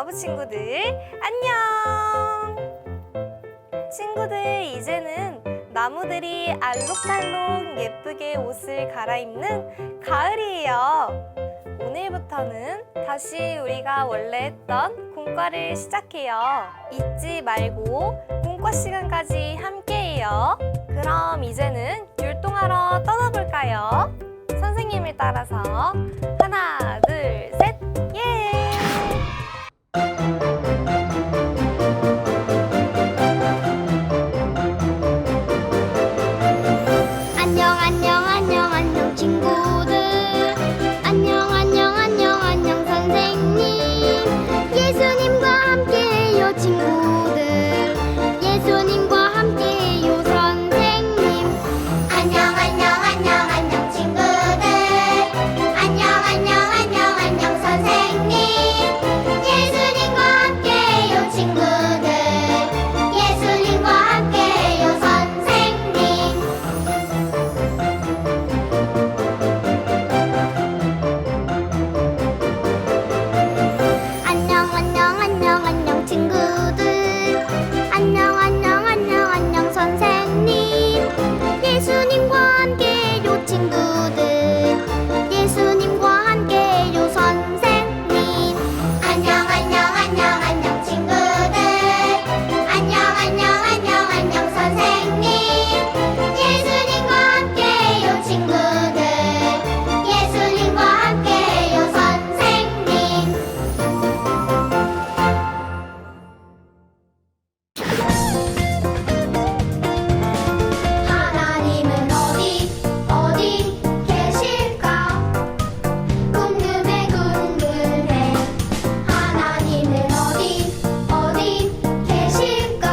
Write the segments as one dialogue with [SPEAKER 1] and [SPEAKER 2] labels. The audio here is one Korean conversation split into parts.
[SPEAKER 1] 영화부 친구들 안녕! 친구들, 이제는 나무들이 알록달록 예쁘게 옷을 갈아입는 가을이에요. 오늘부터는 다시 우리가 원래 했던 공과를 시작해요. 잊지 말고 공과 시간까지 함께해요. 그럼 이제는 율동하러 떠나볼까요? 선생님을 따라서 하나, 둘, 셋, 예!
[SPEAKER 2] 안녕 안녕 안녕 안녕 친구들 안녕 안녕 안녕 안녕 선생님 예수님과 함께해요 친구들 예수님과 함께해요 선생님 안녕 안녕 안녕 안녕 친구들 안녕 안녕 안녕 안녕 선생님 예수님과 함께해요 친구들 예수님과 함께해요 선생님 안녕 안녕 안녕 안녕 친구들 안녕 안녕 안녕 안녕 선생님 예수님과 함께해요 친구들 예수님과 함께해요 선생님 안녕 안녕 안녕 안녕 친구들 안녕 안녕 안녕 안녕 선생님 예수님과 함께해요 친구들 예수님과 함께해요 선생님 하나님은 어디 계실까? 궁금해 궁금해 하나님은 어디 계실까?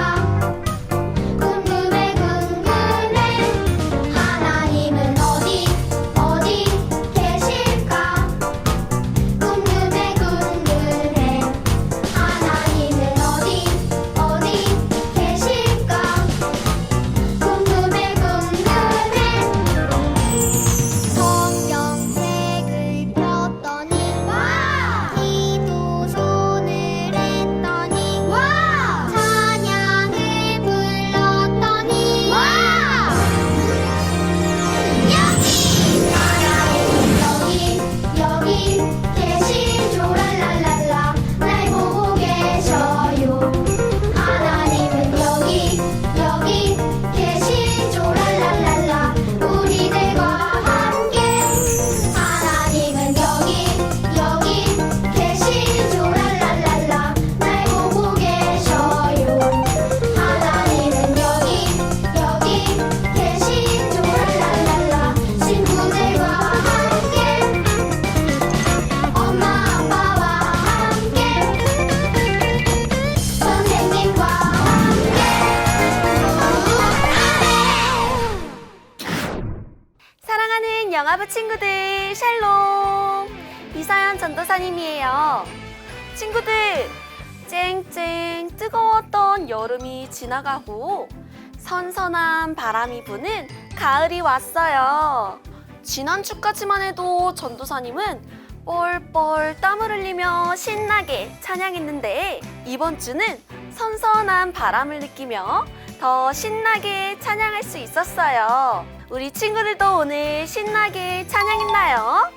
[SPEAKER 2] 궁금해 궁금해 하나님은 어디 계실까? 궁금해 궁금해 하나님은 어디 계실까? 궁금해 성경책을 폈더니 기도손을 했더니 찬양을 불렀더니 여기 계시죠 랄랄랄라 날 보고 계셔요 하나님은 여기 계시죠 랄랄랄라 우리들과 함께 하나님은 여기 계시죠 랄랄랄라 날 보고 계셔요 하나님은 여기 계시죠 랄랄랄라 친구들과 함께 엄마 아빠와 함께 선생님과 함께
[SPEAKER 1] 사랑하는 영화부 친구들, 샬롬! 이서연 전도사님이에요. 친구들, 쨍쨍 뜨거웠던 여름이 지나가고 선선한 바람이 부는 가을이 왔어요. 지난주까지만 해도 전도사님은 뻘뻘 땀을 흘리며 신나게 찬양했는데 이번 주는 선선한 바람을 느끼며 더 신나게 찬양할 수 있었어요. 우리 친구들도 오늘 신나게 찬양했나요?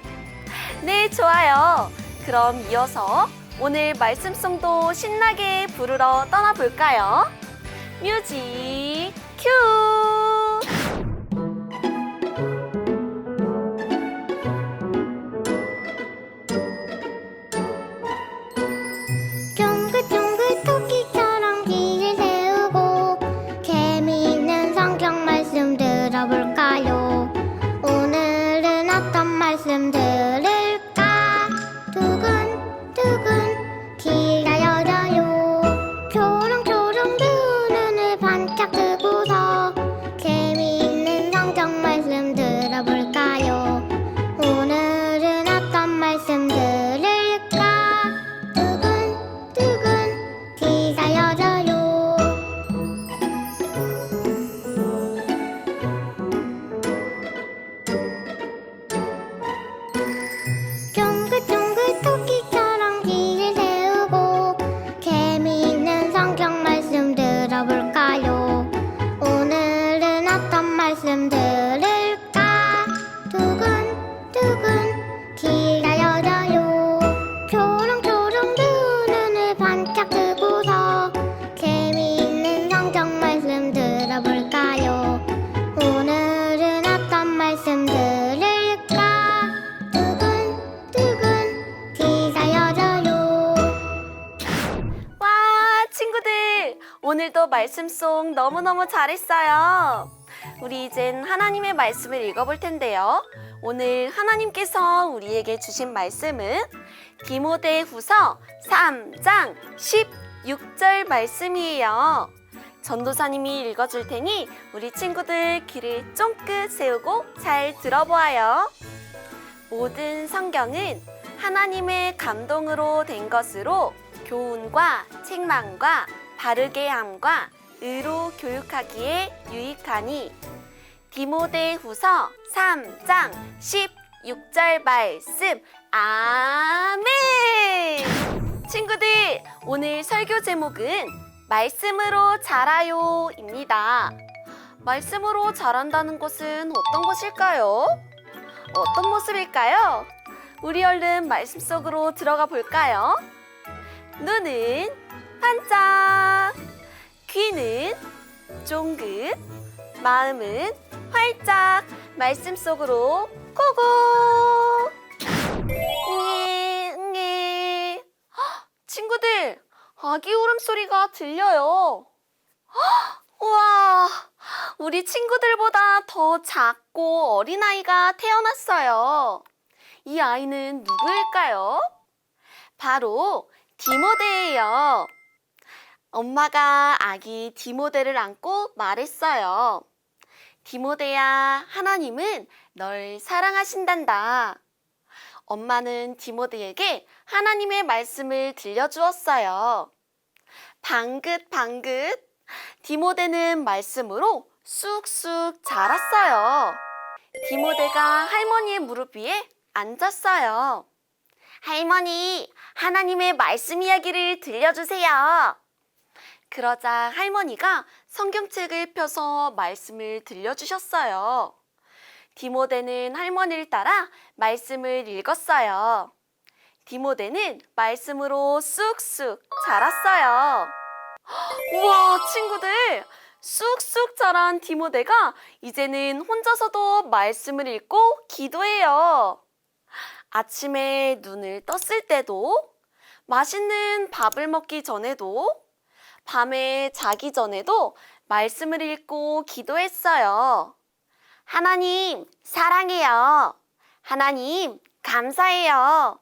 [SPEAKER 1] 네, 좋아요. 그럼 이어서 오늘 말씀송도 신나게 부르러 떠나볼까요? 뮤직 큐!
[SPEAKER 2] 쫑글쫑글 토끼처럼 귀를 세우고 재미있는 성경 말씀 들어볼까요? 오늘은 어떤 말씀 들을까? 두근두근 귀가 열려요 초롱초롱 두 눈을 반짝 뜨고서
[SPEAKER 1] 오늘도 말씀 속 너무너무 잘했어요. 우리 이젠 하나님의 말씀을 읽어볼 텐데요. 오늘 하나님께서 우리에게 주신 말씀은 디모데후서 3장 16절 말씀이에요. 전도사님이 읽어줄 테니 우리 친구들 귀를 쫑긋 세우고 잘 들어보아요. 모든 성경은 하나님의 감동으로 된 것으로 교훈과 책망과 바르게 함과 의로 교육하기에 유익하니 디모데후서 3장 16절 말씀 아멘! 친구들, 오늘 설교 제목은 말씀으로 자라요입니다. 말씀으로 자란다는 것은 어떤 것일까요? 어떤 모습일까요? 우리 얼른 말씀 속으로 들어가 볼까요? 눈은 반짝, 귀는 쫑긋, 마음은 활짝 말씀 속으로 고고! 응애. 친구들, 아기 울음소리가 들려요. 우와, 우리 친구들보다 더 작고 어린아이가 태어났어요. 이 아이는 누구일까요? 바로 디모데예요. 엄마가 아기 디모데를 안고 말했어요. 디모데야, 하나님은 널 사랑하신단다. 엄마는 디모데에게 하나님의 말씀을 들려주었어요. 방긋방긋 디모데는 말씀으로 쑥쑥 자랐어요. 디모데가 할머니의 무릎 위에 앉았어요. 할머니, 하나님의 말씀 이야기를 들려주세요. 그러자 할머니가 성경책을 펴서 말씀을 들려주셨어요. 디모데는 할머니를 따라 말씀을 읽었어요. 디모데는 말씀으로 쑥쑥 자랐어요. 우와, 친구들! 쑥쑥 자란 디모데가 이제는 혼자서도 말씀을 읽고 기도해요. 아침에 눈을 떴을 때도, 맛있는 밥을 먹기 전에도, 밤에 자기 전에도 말씀을 읽고 기도했어요. 하나님, 사랑해요. 하나님, 감사해요.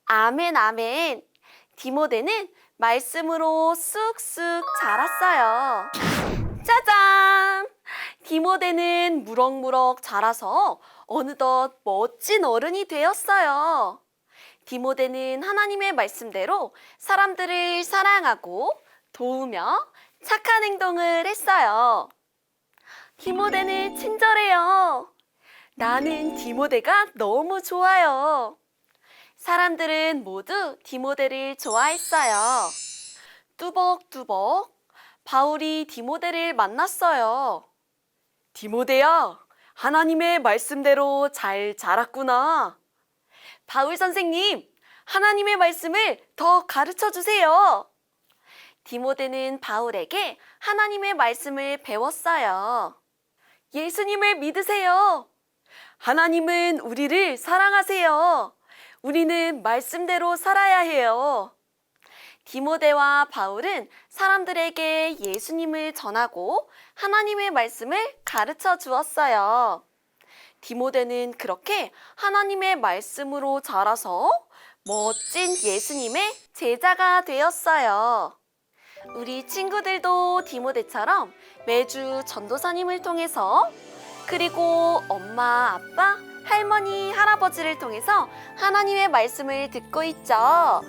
[SPEAKER 1] 아멘, 아멘. 디모데는 말씀으로 쑥쑥 자랐어요. 짜잔! 디모데는 무럭무럭 자라서 어느덧 멋진 어른이 되었어요. 디모데는 하나님의 말씀대로 사람들을 사랑하고 도우며 착한 행동을 했어요. 디모데는 친절해요. 나는 디모데가 너무 좋아요. 사람들은 모두 디모데를 좋아했어요. 뚜벅뚜벅 바울이 디모데를 만났어요. 디모데야, 하나님의 말씀대로 잘 자랐구나. 바울 선생님, 하나님의 말씀을 더 가르쳐 주세요. 디모데는 바울에게 하나님의 말씀을 배웠어요. 예수님을 믿으세요. 하나님은 우리를 사랑하세요. 우리는 말씀대로 살아야 해요. 디모데와 바울은 사람들에게 예수님을 전하고 하나님의 말씀을 가르쳐 주었어요. 디모데는 그렇게 하나님의 말씀으로 자라서 멋진 예수님의 제자가 되었어요. 우리 친구들도 디모데처럼 매주 전도사님을 통해서, 그리고 엄마, 아빠, 할머니, 할아버지를 통해서 하나님의 말씀을 듣고 있죠.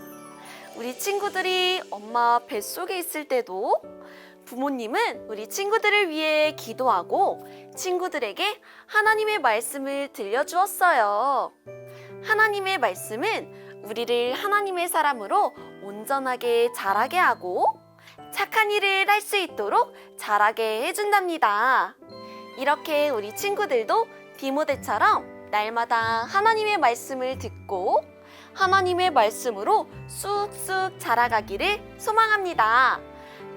[SPEAKER 1] 우리 친구들이 엄마 뱃속에 있을 때도 부모님은 우리 친구들을 위해 기도하고 친구들에게 하나님의 말씀을 들려주었어요. 하나님의 말씀은 우리를 하나님의 사람으로 온전하게 자라게 하고 착한 일을 할 수 있도록 자라게 해준답니다. 이렇게 우리 친구들도 디모데처럼 날마다 하나님의 말씀을 듣고 하나님의 말씀으로 쑥쑥 자라가기를 소망합니다.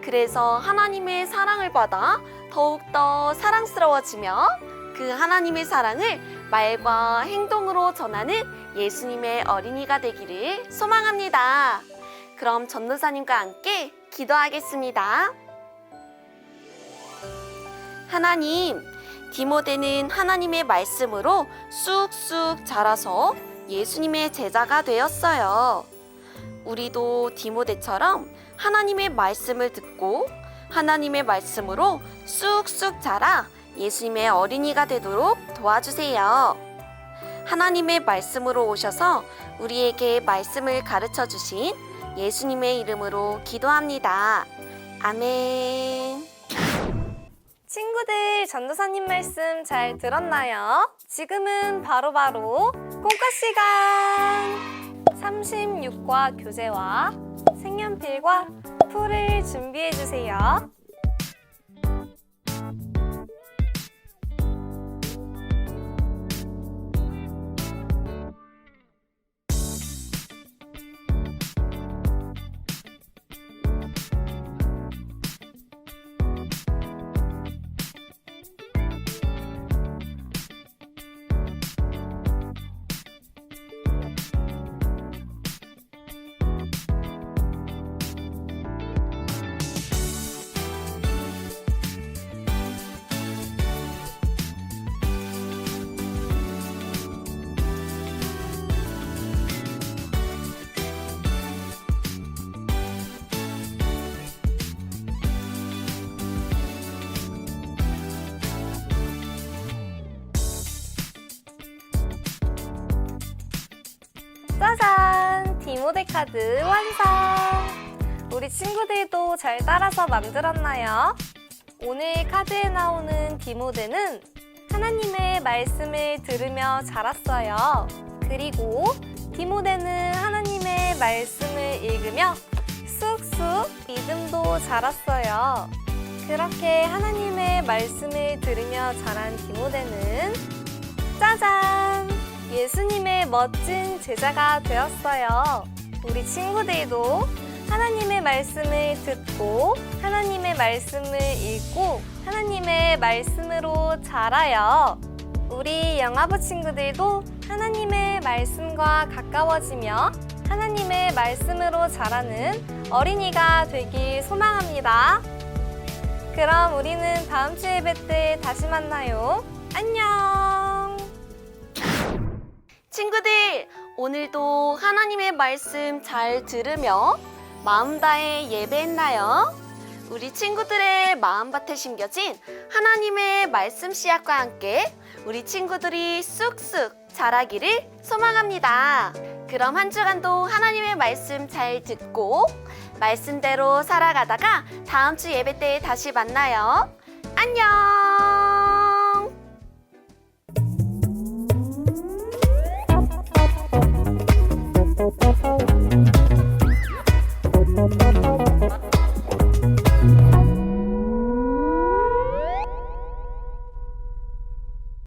[SPEAKER 1] 그래서 하나님의 사랑을 받아 더욱더 사랑스러워지며 그 하나님의 사랑을 말과 행동으로 전하는 예수님의 어린이가 되기를 소망합니다. 그럼 전도사님과 함께 기도하겠습니다. 하나님, 디모데는 하나님의 말씀으로 쑥쑥 자라서 예수님의 제자가 되었어요. 우리도 디모데처럼 하나님의 말씀을 듣고 하나님의 말씀으로 쑥쑥 자라 예수님의 어린이가 되도록 도와주세요. 하나님의 말씀으로 오셔서 우리에게 말씀을 가르쳐 주신 예수님의 이름으로 기도합니다. 아멘.
[SPEAKER 3] 친구들, 전도사님 말씀 잘 들었나요? 지금은 바로바로 공과 시간! 36과 교재와 색연필과 풀을 준비해주세요. 짜잔! 디모데 카드 완성! 우리 친구들도 잘 따라서 만들었나요? 오늘 카드에 나오는 디모데는 하나님의 말씀을 들으며 자랐어요. 그리고 디모데는 하나님의 말씀을 읽으며 쑥쑥 믿음도 자랐어요. 그렇게 하나님의 말씀을 들으며 자란 디모데는 짜잔! 예수님의 멋진 제자가 되었어요. 우리 친구들도 하나님의 말씀을 듣고 하나님의 말씀을 읽고 하나님의 말씀으로 자라요. 우리 영아부 친구들도 하나님의 말씀과 가까워지며 하나님의 말씀으로 자라는 어린이가 되길 소망합니다. 그럼 우리는 다음 주 예배 때 다시 만나요. 안녕!
[SPEAKER 1] 친구들, 오늘도 하나님의 말씀 잘 들으며 마음 다해 예배했나요? 우리 친구들의 마음밭에 심겨진 하나님의 말씀 씨앗과 함께 우리 친구들이 쑥쑥 자라기를 소망합니다. 그럼 한 주간도 하나님의 말씀 잘 듣고 말씀대로 살아가다가 다음 주 예배 때 다시 만나요. 안녕!
[SPEAKER 2] Thank you.